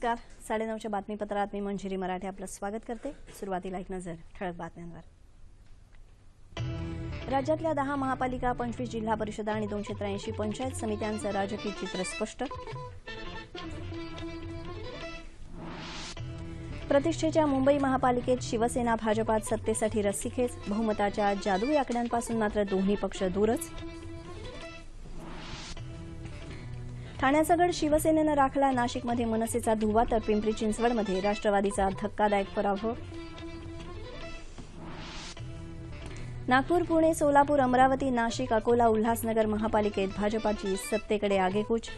नमस्कार. 9:30च्या बातमीपत्रात मी मंजिरी मराठे आपलं स्वागत करते. सुरुवातीला एक नजर ठळक बातम्यांवर. राज्यातल्या 10 महापालिका, 25 जिल्हा परिषदा आणि 283 पंचायत समित्यांचं राजकीय चित्र स्पष्ट. प्रतिष्ठेच्या मुंबई महापालिकेत शिवसेना भाजपात सत्तेसाठी रस्सीखेच. बहुमताच्या जादुई आकड्यांपासून मात्र दोन्ही पक्ष दूरच. ठाण्याचा गड शिवसेनेनं राखला. नाशिकमध्ये मनसेचा धुव्वा तर पिंपरी चिंचवडमध्ये राष्ट्रवादीचा धक्कादायक पराभव. नागपूर, पुणे, सोलापूर, अमरावती, नाशिक, अकोला, उल्हासनगर महापालिकेत भाजपाची सत्तेकडे आगेकूच.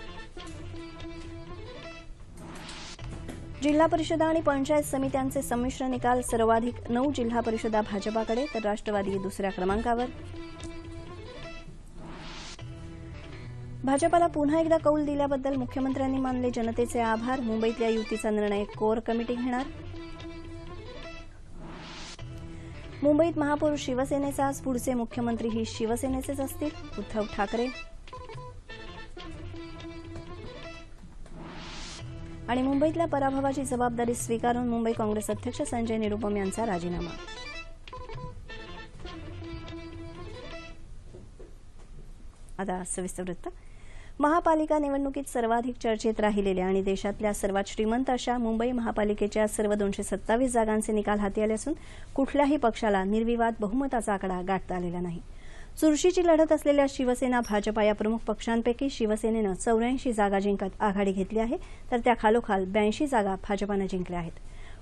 जिल्हा परिषदा आणि पंचायत समित्यांचे संमिश्र निकाल. सर्वाधिक 9 जिल्हा परिषदा भाजपाकडे तर राष्ट्रवादी दुसऱ्या क्रमांकावर. भाजपाला पुन्हा एकदा कौल दिल्याबद्दल मुख्यमंत्र्यांनी मानले जनतेचे आभार. मुंबईतल्या युतीचा निर्णय कोर कमिटी घेणार. मुंबईत महापौर शिवसेनेचाच. पुढचे मुख्यमंत्रीही शिवसेनेचेच असतील. उद्धव ठाकरे. आणि मुंबईतल्या पराभवाची जबाबदारी स्वीकारून मुंबई काँग्रेस अध्यक्ष संजय निरुपम यांचा राजीनामा. आता सविस्तर वृत्त. महापालिका निवडणुकीत सर्वाधिक चर्चेत राहिलेल्या आणि देशातल्या सर्वात श्रीमंत अशा मुंबई महापालिकेच्या सर्व 227 जागांचे निकाल हाती आले असून कुठल्याही पक्षाला निर्विवाद बहुमताचा आकडा गाठता आलेला नाही. चुरशीची लढत असलेल्या शिवसेना, भाजपा या प्रमुख पक्षांपैकी शिवसेनेनं 84 जागा जिंकत आघाडी घेतली आहे, तर त्या खालोखाल 82 जागा भाजपानं जिंकल्या आहेत.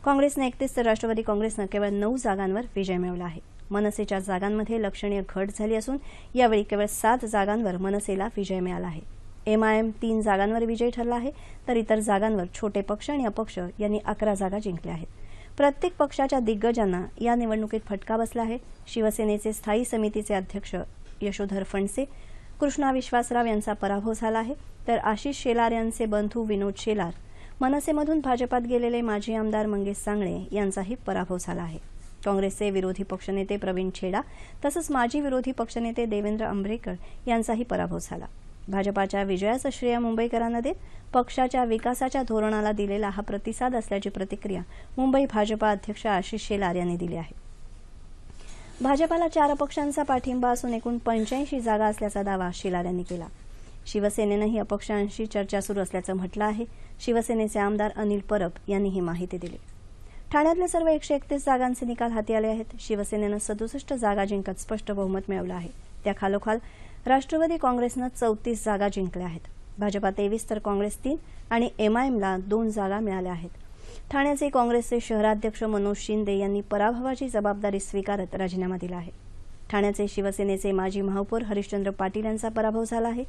काँग्रेसनं 31 तर राष्ट्रवादी काँग्रेसनं केवळ 9 जागांवर विजय मिळवला आहे. मनसेच्या जागांमध्ये लक्षणीय घट झाली असून यावेळी केवळ 7 जागांवर मनसेला विजय मिळाला आहे. एमआयएम 3 जागांवर विजयी ठरला आहे, तर इतर जागांवर छोटे पक्ष आणि अपक्ष यांनी 11 जागा जिंकल्या आहेत. प्रत्येक पक्षाच्या दिग्गजांना या निवडणुकीत फटका बसला आहे. शिवसेनेचे स्थायी समितीचे अध्यक्ष यशोधर फणसे, कृष्णा विश्वासराव यांचा पराभव झाला आहे, तर आशिष शेलार यांचे बंधू विनोद शेलार, मनसेमधून भाजपात गेलेले माजी आमदार मंगेश सांगळे यांचाही पराभव झाला आहे. काँग्रेसचे विरोधी पक्षनेते प्रवीण छेडा तसंच माजी विरोधी पक्षनेते देवेंद्र आंबेडकर यांचाही पराभव झाला. भाजपाच्या विजयाचं श्रेय मुंबईकरांना देत पक्षाच्या विकासाच्या धोरणाला दिलेला हा प्रतिसाद असल्याची प्रतिक्रिया मुंबई भाजपा अध्यक्ष आशिष शेलार यांनी दिली आहे. भाजपाला 4 अपक्षांचा पाठिंबा असून एकूण 85 जागा असल्याचा दावा शेलार यांनी केला. शिवसेनेनंही अपक्षांशी चर्चा सुरू असल्याचं म्हटलं आहे. शिवसेनेचे आमदार अनिल परब यांनी ही माहिती दिली. ठाण्यातले सर्व 131 जागांचे निकाल हाती आले आहेत. शिवसेनेनं 67 जागा जिंकत स्पष्ट बहुमत मिळवलं आहे. त्या खालोखाल राष्ट्रवादी काँग्रेसनं 34 जागा जिंकल्या आहेत. भाजपा 23 तर काँग्रेस 3 आणि एमआयएमला 2 जागा मिळाल्या आहेत. ठाण्याचे काँग्रेसचे शहराध्यक्ष मनोज शिंदे यांनी पराभवाची जबाबदारी स्वीकारत राजीनामा दिला आहे. ठाण्याचे शिवसेनेचे माजी महापौर हरिश्चंद्र पाटील यांचा पराभव झाला आहे.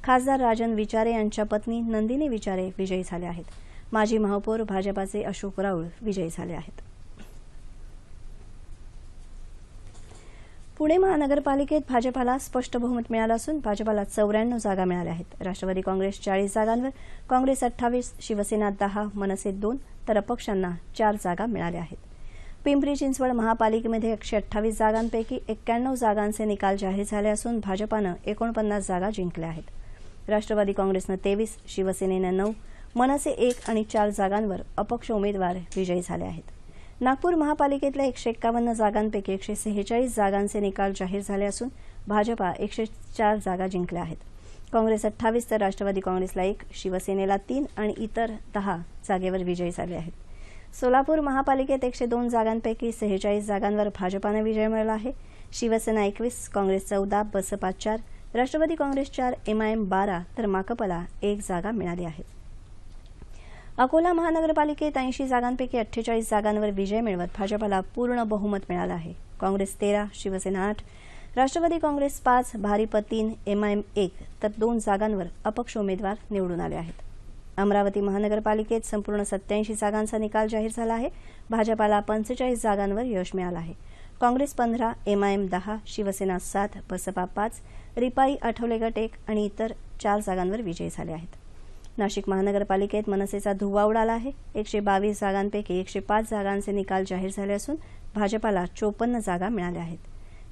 खासदार राजन विचारे यांच्या पत्नी नंदिनी विचारे विजयी झाल्या आहेत. माजी महापौर भाजपाचे अशोक राऊळ विजयी झाले आहेत. पुणे महानगरपालिकेत भाजपाला स्पष्ट बहुमत मिळालं असून भाजपाला 94 जागा मिळाल्या आहेत. राष्ट्रवादी काँग्रेस 40 जागांवर, काँग्रेस 28, शिवसेना 10, मनसे 2 तर अपक्षांना 4 जागा मिळाल्या आहेत. पिंपरी चिंचवड महापालिकेमध्ये 128 जागांपैकी 91 जागांचे निकाल जाहीर झाले असून भाजपानं 49 जागा जिंकल्या आहेत. राष्ट्रवादी काँग्रेसनं 23, शिवसेनेनं 9, मनसे 1 आणि 4 जागांवर अपक्ष उमेदवार विजयी झाले आहेत. नागपूर महापालिकेतल्या 151 जागांपैकी 146 जागांचे निकाल जाहीर झाले असून भाजपा 104 जागा जिंकल्या आहेत. काँग्रेस 28 तर राष्ट्रवादी काँग्रेसला 1, शिवसेनेला 3 आणि इतर 10 जागेवर विजयी झाले आहेत. सोलापूर महापालिकेत 102 जागांपैकी 46 जागांवर भाजपानं विजय मिळवला आहे. शिवसेना 21, काँग्रेस 14, बसपा 4, राष्ट्रवादी काँग्रेस 4, एमआयएम 12 तर माकपला 1 जागा मिळाली आहे. अकोला महानगरपालिकेत 80 जागांपैकी 48 जागांवर विजय मिळवत भाजपाला पूर्ण बहुमत मिळालं आहे. काँग्रेस 13, शिवसेना 8, राष्ट्रवादी काँग्रेस 5, भारिप 3, एमआयएम 1 तर 2 जागांवर अपक्ष उमेदवार निवडून आले आहेत. अमरावती महानगरपालिकेत संपूर्ण 87 जागांचा निकाल जाहीर झाला आहे. भाजपाला 45 जागांवर यश मिळालं आहे. काँग्रेस 15, एमआयएम 10, शिवसेना 7, बसपा 5, रिपाई आठवले गट 1 आणि इतर 4 जागांवर विजयी झाले आहेत. नाशिक महानगरपालिकेत मनसेचा धुव्वा उडाला आहे. 122 जागांपैकी 105 जागांचे निकाल जाहीर झाले असून भाजपाला 54 जागा मिळाल्या आहेत.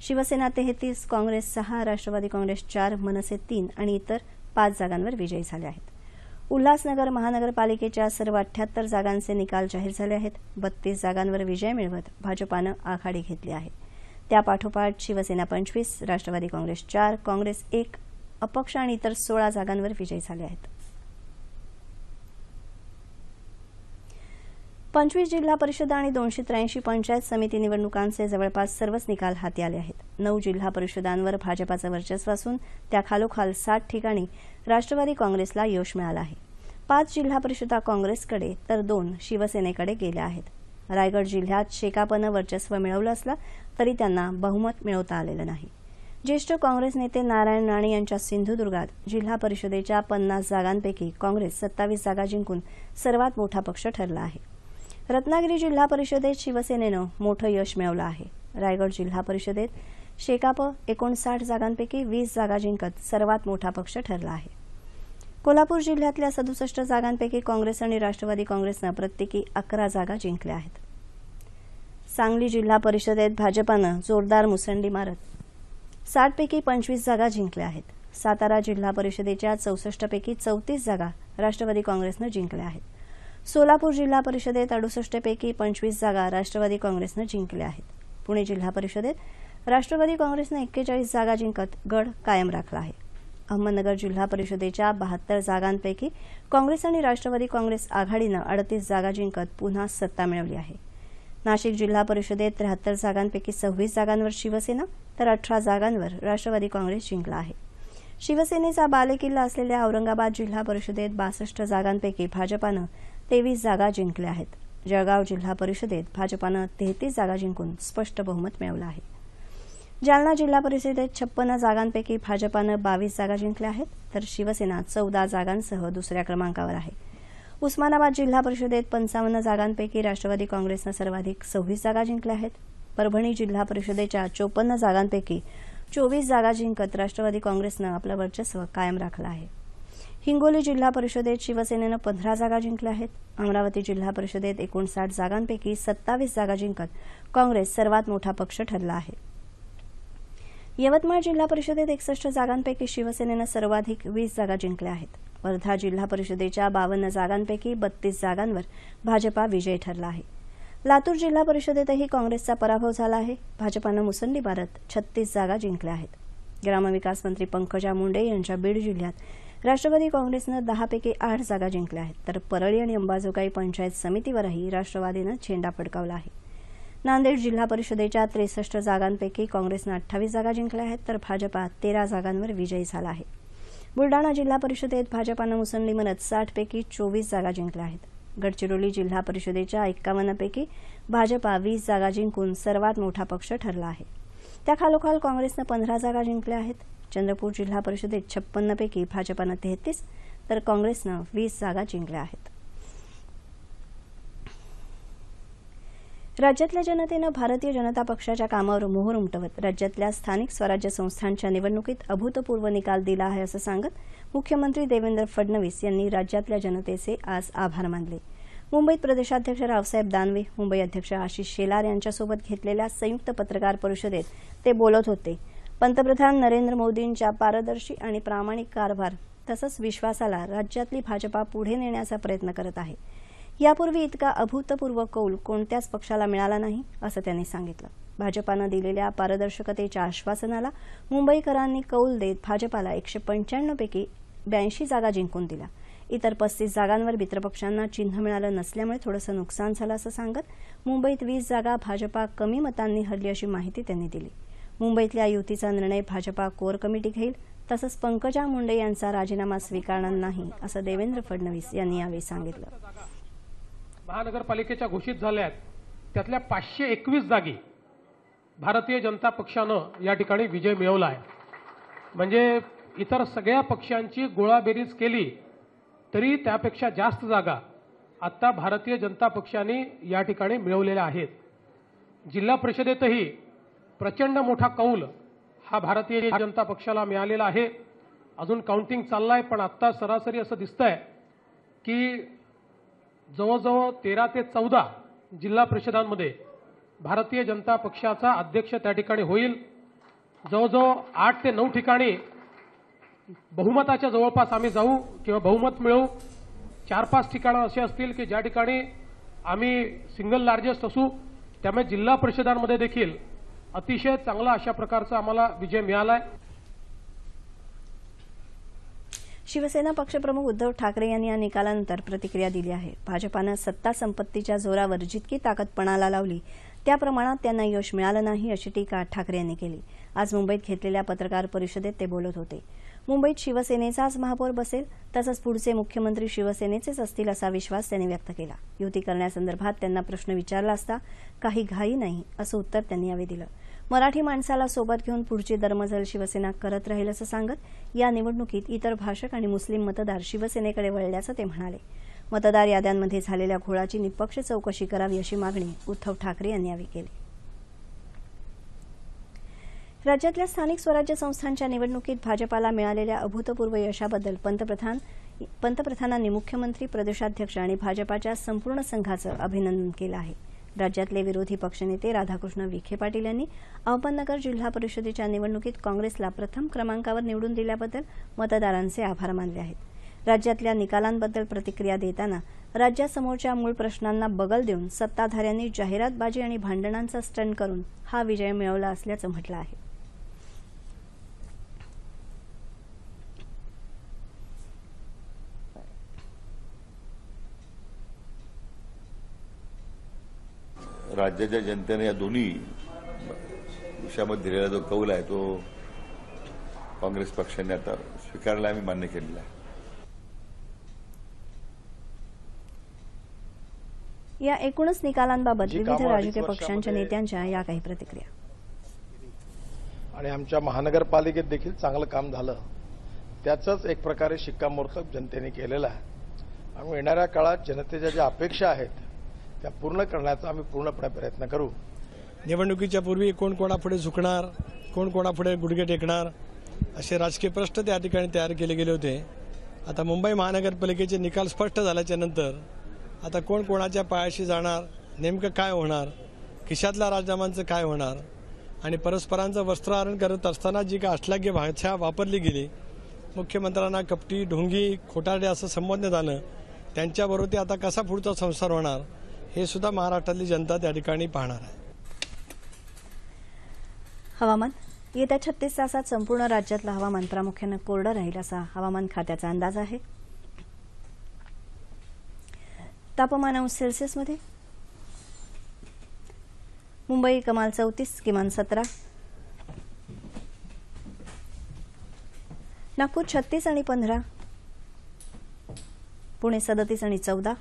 शिवसेना 33, काँग्रेस 6, राष्ट्रवादी काँग्रेस 4, मनसे 3 आणि इतर 5 जागांवर विजयी झाले आहेत. उल्हासनगर महानगरपालिकेच्या सर्व 78 जागांचे निकाल जाहीर झाले आहेत. 32 जागांवर विजय मिळवत भाजपानं आघाडी घेतली आहे. त्यापाठोपाठ शिवसेना 25, राष्ट्रवादी काँग्रेस 4, काँग्रेस 1, अपक्ष आणि इतर 16 जागांवर विजयी झाले आहेत. 25 जिल्हा परिषद आणि 283 पंचायत समिती निवडणुकांचे जवळपास सर्वच निकाल हाती आले आहेत. 9 जिल्हा परिषदांवर भाजपाचं वर्चस्व असून त्याखालोखाल 60 ठिकाणी राष्ट्रवादी काँग्रेसला यश मिळालं आहे. 5 जिल्हा परिषदा काँग्रेसकडे तर 2 शिवसेनेकडे गेल्या आहेत. रायगड जिल्ह्यात शेकापनं वर्चस्व मिळवलं असलं तरी त्यांना बहुमत मिळवता आलेलं नाही. ज्येष्ठ काँग्रेस नेते नारायण राणे यांच्या सिंधुदुर्गात जिल्हा परिषदेच्या 50 जागांपैकी काँग्रेस 27 जागा जिंकून सर्वात मोठा पक्ष ठरला आहे. रत्नागिरी जिल्हा परिषदेत शिवसेनेनं मोठं यश मिळवलं आहे. रायगड जिल्हा परिषदेत शेकाप 59 जागांपैकी 20 जागा जिंकत सर्वात मोठा पक्ष ठरला आहे. कोल्हापूर जिल्ह्यातल्या 67 जागांपैकी काँग्रेस आणि राष्ट्रवादी काँग्रेसनं प्रत्येकी 11 जागा जिंकल्या आहेत. सांगली जिल्हा परिषदेत भाजपानं जोरदार मुसंडी मारत 60 पैकी 25 जागा जिंकल्या आहेत. सातारा जिल्हा परिषदेच्या 64 पैकी 34 जागा राष्ट्रवादी काँग्रेसनं जिंकल्या आहेत. सोलापूर जिल्हा परिषदेत 68 पैकी 25 जागा राष्ट्रवादी काँग्रेसनं जिंकल्या आहेत. पुणे जिल्हा परिषदेत राष्ट्रवादी काँग्रेसनं 41 जागा जिंकत गड कायम राखला आहे. अहमदनगर जिल्हा परिषदेच्या 72 जागांपैकी काँग्रेस आणि राष्ट्रवादी काँग्रेस आघाडीनं 38 जागा जिंकत पुन्हा सत्ता मिळवली आहे. नाशिक जिल्हा परिषदेत 73 जागांपैकी 26 जागांवर शिवसेना तर 18 जागांवर राष्ट्रवादी काँग्रेस जिंकला आहे. शिवसेनेचा बालेकिल्ला असलेल्या औरंगाबाद जिल्हा परिषदेत 62 जागांपैकी भाजपानं 23 जागा जिंकल्या आहेत. जळगाव जिल्हा परिषदेत भाजपानं 33 जागा जिंकून स्पष्ट बहुमत मिळवलं आहे. जालना जिल्हा परिषदेत 56 जागांपैकी भाजपानं 22 जागा जिंकल्या आहेत तर शिवसेना 14 जागांसह दुसऱ्या क्रमांकावर आहे. उस्मानाबाद जिल्हा परिषदेत 55 जागांपैकी राष्ट्रवादी काँग्रेसनं सर्वाधिक 26 जागा जिंकल्या आहेत. परभणी जिल्हा परिषदेच्या 54 जागांपैकी 24 जागा जिंकत राष्ट्रवादी काँग्रेसनं आपलं वर्चस्व कायम राखलं आहे. हिंगोली जिल्हा परिषदेत शिवसेनेनं 15 जागा जिंकल्या आहेत. अमरावती जिल्हा परिषदेत 59 जागांपैकी 27 जागा जिंकत काँग्रेस सर्वात मोठा पक्ष ठरला आहे. यवतमाळ जिल्हा परिषदेत 61 जागांपैकी शिवसेनेनं सर्वाधिक 20 जागा जिंकल्या आहेत. वर्धा जिल्हा परिषदेच्या 52 जागांपैकी 32 जागांवर भाजपा विजयी ठरला आहे. लातूर जिल्हा परिषदेतही काँग्रेसचा पराभव झाला आहे. भाजपानं मुसंडी मारत 36 जागा जिंकल्या आहेत. ग्रामविकास मंत्री पंकजा मुंडे यांच्या बीड जिल्ह्यात राष्ट्रवादी काँग्रेसनं 10 पैकी 8 जागा जिंकल्या आहेत तर परळी आणि अंबाजोगाई पंचायत समितीवरही राष्ट्रवादीनं झेंडा फडकावला आहे. नांदेड जिल्हा परिषदेच्या 63 जागांपैकी काँग्रेसनं 28 जागा जिंकल्या आहेत तर भाजपा 13 जागांवर विजयी झाला आहे. बुलडाणा जिल्हा परिषदेत भाजपानं मुसंडी मारत 60 पैकी 24 जागा जिंकल्या आहेत. गडचिरोली जिल्हा परिषदेच्या 51 पैकी भाजपा 20 जागा जिंकून सर्वात मोठा पक्ष ठरला आहे. त्याखालोखाल काँग्रेसनं 15 जागा जिंकल्या आहेत. चंद्रपूर जिल्हा परिषदेत 56 पैकी भाजपानं 33 तर काँग्रेसनं 20 जागा जिंकल्या आहेत. राज्यातल्या जनतेनं भारतीय जनता पक्षाच्या कामावर मोहर उमटवत राज्यातल्या स्थानिक स्वराज्य संस्थांच्या निवडणुकीत अभूतपूर्व निकाल दिला आहे असं सांगत मुख्यमंत्री देवेंद्र फडणवीस यांनी राज्यातल्या जनतेचे आज आभार मानले. मुंबईत प्रदेशाध्यक्ष रावसाहेब दानवे, मुंबई अध्यक्ष आशिष शेलार यांच्यासोबत घेतलेल्या संयुक्त पत्रकार परिषदेत ते बोलत होते. पंतप्रधान नरेंद्र मोदींच्या पारदर्शी आणि प्रामाणिक कारभार तसंच विश्वासाला राज्यातली भाजपा पुढे नेण्याचा प्रयत्न करत आहे. यापूर्वी इतका अभूतपूर्व कौल कोणत्याच पक्षाला मिळाला नाही असं त्यांनी सांगितलं. भाजपानं दिलेल्या पारदर्शकतेच्या आश्वासनाला मुंबईकरांनी कौल देत भाजपाला 195 पैकी 82 जागा जिंकून दिल्या. इतर 35 जागांवर मित्रपक्षांना चिन्ह मिळालं नसल्यामुळे थोडंसं नुकसान झालं असं सांगत मुंबईत 20 जागा भाजपा कमी मतांनी हरली अशी माहिती त्यांनी दिली. मुंबईतल्या युतीचा निर्णय भाजपा कोर कमिटी घेईल तसंच पंकजा मुंडे यांचा राजीनामा स्वीकारणार नाही असं देवेंद्र फडणवीस यांनी यावेळी सांगितलं. महानगरपालिकेच्या घोषित झाल्या आहेत त्यातल्या 521 जागी भारतीय जनता पक्षानं या ठिकाणी विजय मिळवला आहे. म्हणजे इतर सगळ्या पक्षांची गोळाबेरीज केली तरी त्यापेक्षा जास्त जागा आता भारतीय जनता पक्षाने या ठिकाणी मिळवलेल्या आहेत. जिल्हा परिषदेतही प्रचंड मोठा कौल हा भारतीय जनता पक्षाला मिळालेला आहे. अजून काउंटिंग चाललाय पण आता सरासरी असं दिसतंय की जवळजवळ 13 ते 14 जिल्हा परिषदांमध्ये भारतीय जनता पक्षाचा अध्यक्ष त्या ठिकाणी होईल. जवळजवळ 8 ते 9 ठिकाणी बहुमताच्या जवळपास आम्ही जाऊ किंवा बहुमत मिळवू 4-5 ठिकाणं असे असतील की ज्या ठिकाणी आम्ही सिंगल लार्जेस्ट असू, त्यामुळे जिल्हा परिषदांमध्ये देखील अतिशय चांगला अशा प्रकारचा आम्हाला विजय मिळाला आहे. शिवसेना पक्षप्रमुख उद्धव ठाकरे यांनी या निकालानंतर प्रतिक्रिया दिली आहे. भाजपानं सत्ता संपत्तीच्या जोरावर जितकी ताकद पणाला लावली त्या प्रमाणात त्यांना यश मिळालं नाही अशी टीका ठाकरे यांनी केली. आज मुंबईत घेतलेल्या पत्रकार परिषदेत ते बोलत होते. मुंबईत शिवसेनेचाच महापौर बसेल, तसंच पुढचे मुख्यमंत्री शिवसेनेचेच असतील असा विश्वास त्यांनी व्यक्त केला. युती करण्यासंदर्भात त्यांना प्रश्न विचारला असता काही घाई नाही असं उत्तर त्यांनी यावेळी दिलं. मराठी माणसाला सोबत घेऊन पुढची दरमजल शिवसेना करत राहील असं सांगत या निवडणुकीत इतर भाषक आणि मुस्लिम मतदार शिवसेनेकडे वळल्याचं ते म्हणाले. मतदार याद्यांमध्ये झालेल्या घोळाची निष्पक्ष चौकशी करावी अशी मागणी उद्धव ठाकरे यांनी यावेळी केली. राज्यातल्या स्थानिक स्वराज्य संस्थांच्या निवडणुकीत भाजपाला मिळालेल्या अभूतपूर्व यशाबद्दल पंतप्रधानांनी मुख्यमंत्री, प्रदेशाध्यक्ष आणि भाजपाच्या संपूर्ण संघाचं अभिनंदन केलं आहे. राज्यातले विरोधी पक्षनेते राधाकृष्ण विखे पाटील यांनी अहमदनगर जिल्हा परिषदेच्या निवडणुकीत काँग्रेसला प्रथम क्रमांकावर निवडून दिल्याबद्दल मतदारांचे आभार मानले आहेत. राज्यातल्या निकालांबद्दल प्रतिक्रिया देताना राज्यासमोरच्या मूळ प्रश्नांना बगल देऊन सत्ताधाऱ्यांनी जाहिरातबाजी आणि भांडणांचा स्टंट करून हा विजय मिळवला असल्याचं म्हटलं आहे. राज्याच्या जनतेने या दोन्ही विषयामध्ये दिलेला जो कौल आहे तो काँग्रेस पक्षाने आता स्वीकारला, आम्ही मान्य केलेला आहे. या एकूणच निकालांबाबत विविध राजकीय पक्षांच्या नेत्यांच्या या काही प्रतिक्रिया. आणि आमच्या महानगरपालिकेत देखील चांगलं काम झालं, त्याचंच एक प्रकारे शिक्कामोर्तब जनतेने केलेलं आहे. आणि येणाऱ्या काळात जनतेच्या ज्या अपेक्षा आहेत त्या पूर्ण करण्याचा आम्ही पूर्णपणे प्रयत्न करू. निवडणुकीच्या पूर्वी कोण कोणापुढे झुकणार, कोण कोणापुढे गुडघे टेकणार असे राजकीय प्रश्न त्या ठिकाणी तयार केले गेले होते. आता मुंबई महानगरपालिकेचे निकाल स्पष्ट झाल्याच्या नंतर आता कोण कोणाच्या पायाशी जाणार, नेमकं काय होणार, खिशातल्या राजीनामांचं काय होणार आणि परस्परांचं वस्त्रहरण करत असताना जी काय अश्लाघ्य भाषा वापरली गेली, मुख्यमंत्र्यांना कपटी, ढोंगी, खोटारडे असं संबोधण्यात आलं, त्यांच्याबरोबर ते आता कसा पुढचा संसार होणार हे सुद्धा महाराष्ट्रातली जनता त्या ठिकाणी पाहणार आहे. हवामान. येत्या 36 तासात संपूर्ण राज्यातलं हवामान प्रामुख्यानं कोरडं राहील असा हवामान खात्याचा अंदाज आहे. तापमान अंश सेल्सिअसमध्ये मुंबई कमाल 34, किमान 17, नागपूर 36 आणि 15, पुणे 37 आणि 14,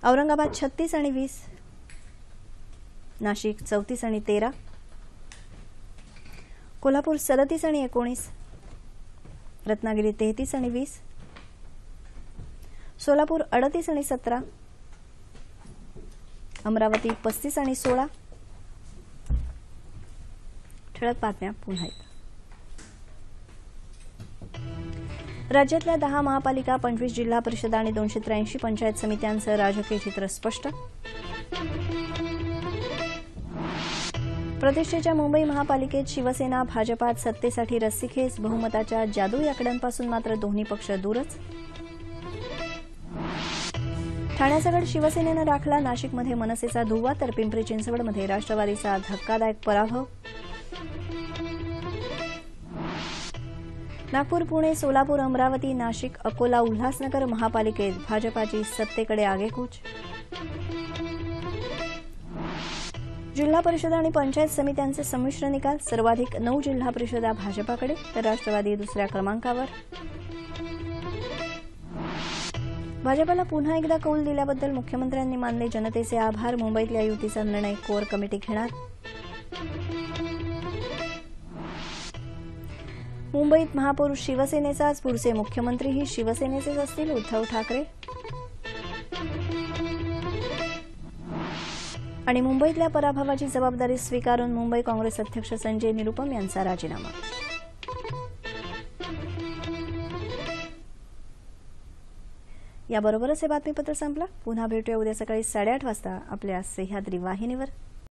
औरंगाबाद 36 आणि 20, नाशिक 34 आणि 13, कोल्हापूर 37 आणि 19, रत्नागिरी 33 आणि 20, सोलापूर 38 आणि 17, अमरावती 35 आणि 16. ठळक बातम्या पुन्हा एकदा. राज्यातल्या 10 महापालिका, 25 जिल्हा परिषद आणि 283 पंचायत समित्यांचं राजकीय चित्र स्पष्ट. प्रतिष्ठेच्या मुंबई महापालिकेत शिवसेना भाजपात सत्तेसाठी रस्सीखेच, बहुमताच्या जादुई आकड्यांपासून मात्र दोन्ही पक्ष दूरच. ठाण्याचा गड शिवसेनेनं राखला, नाशिकमध्ये मनसेचा धुव्वा तर पिंपरी चिंचवडमध्ये राष्ट्रवादीचा धक्कादायक पराभव. नागपूर, पुणे, सोलापूर, अमरावती, नाशिक, अकोला, उल्हासनगर महापालिकेत भाजपाची सत्तेकडे आगेकूच. जिल्हा परिषद आणि पंचायत समित्यांचे संमिश्र निकाल, सर्वाधिक 9 जिल्हा परिषदा भाजपाकडे तर राष्ट्रवादी दुसऱ्या क्रमांकावर. भाजपाला पुन्हा एकदा कौल दिल्याबद्दल मुख्यमंत्र्यांनी मानले जनतेचे आभार, मुंबईतल्या युतीचा निर्णय कोर कमिटी घेणार. मुंबईत महापौर शिवसेनेचाच, पुढचे मुख्यमंत्रीही शिवसेनेचेच असतील, उद्धव ठाकरे. आणि मुंबईतल्या पराभवाची जबाबदारी स्वीकारून मुंबई काँग्रेस अध्यक्ष संजय निरुपम यांचा राजीनामा. याबरोबरच हे बातमीपत्र संपलं. पुन्हा भेटूया उद्या सकाळी 8:30 वाजता आपल्या सह्याद्री वाहिनीवर.